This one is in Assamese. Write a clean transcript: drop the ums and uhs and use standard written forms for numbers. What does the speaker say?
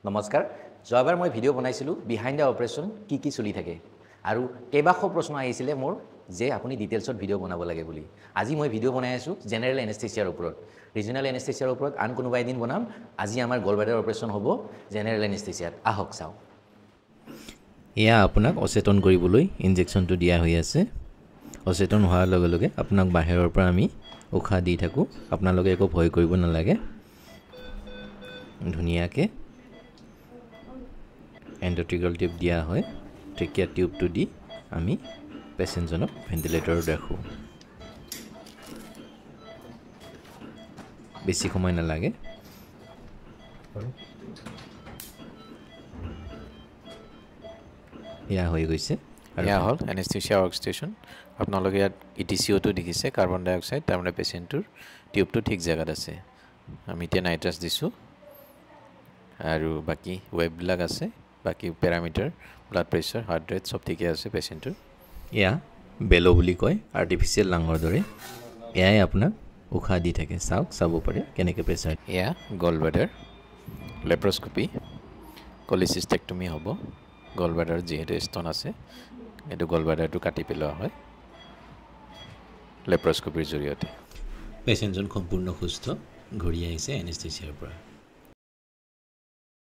নমস্কাৰ যোৱাবাৰ মই ভিডিঅ' বনাইছিলোঁ বিহাইণ্ড দ্য অপাৰেশ্যন কি চলি থাকে আৰু কেইবাশ প্ৰশ্ন আহিছিলে মোৰ যে আপুনি ডিটেইলছত ভিডিঅ' বনাব লাগে বুলি আজি মই ভিডিঅ' বনাই আছোঁ জেনেৰেল এনেস্থেচিয়াৰ ওপৰত ৰিজনেল এনেস্থেচিয়াৰ ওপৰত আন কোনোবা এদিন বনাম আজি আমাৰ গলব্লাডাৰ অপাৰেশ্যন হ'ব জেনেৰেল এনেস্থেচিয়াত আহক চাওঁ এয়া আপোনাক অচেতন কৰিবলৈ ইনজেকশ্যনটো দিয়া হৈ আছে অচেতন হোৱাৰ লগে লগে আপোনাক বাহিৰৰ পৰা আমি উশাহ দি থাকোঁ আপোনালোকে একো ভয় কৰিব নালাগে ধুনীয়াকৈ এণ্ডোট্ৰিকেল টিউব দিয়া হয় ট্ৰেকিয়া টিউবটো দি আমি পেচেণ্টজনক ভেণ্টিলেটৰত ৰাখোঁ বেছি সময় নালাগে এয়া হৈ গৈছে এয়া হ'ল এনেস্থেচিয়া ৱৰ্কষ্টেচন আপোনালোকে ইয়াত ইটিচিঅ'টো দেখিছে কাৰ্বন ডাই অক্সাইড তাৰমানে পেচেণ্টটোৰ টিউবটো ঠিক জেগাত আছে আমি এতিয়া নাইট্ৰাছ দিছোঁ আৰু বাকী ৱেববিলাক আছে বাকী parameter blood pressure heart rate চব ঠিকে আছে পেচেণ্টৰ এয়া বেলো বুলি কয় আৰ্টিফিচিয়েল লাঙৰ দৰে এয়াই আপোনাক উশাহ দি থাকে চাব পাৰে কেনেকৈ প্ৰেছাৰ এয়া গলব্লাডাৰ লেপ্ৰস্কপি কলিচিষ্টেক্টমি হ'ব গলব্লাডাৰ যিহেতু ষ্টন আছে এইটো গলব্লাডাৰটো কাটি পেলোৱা হয় লেপ্ৰস্কপিৰ জৰিয়তে পেচেণ্টজন সম্পূৰ্ণ সুস্থ ঘূৰি আহিছে এনেস্থেচিয়াৰ পৰা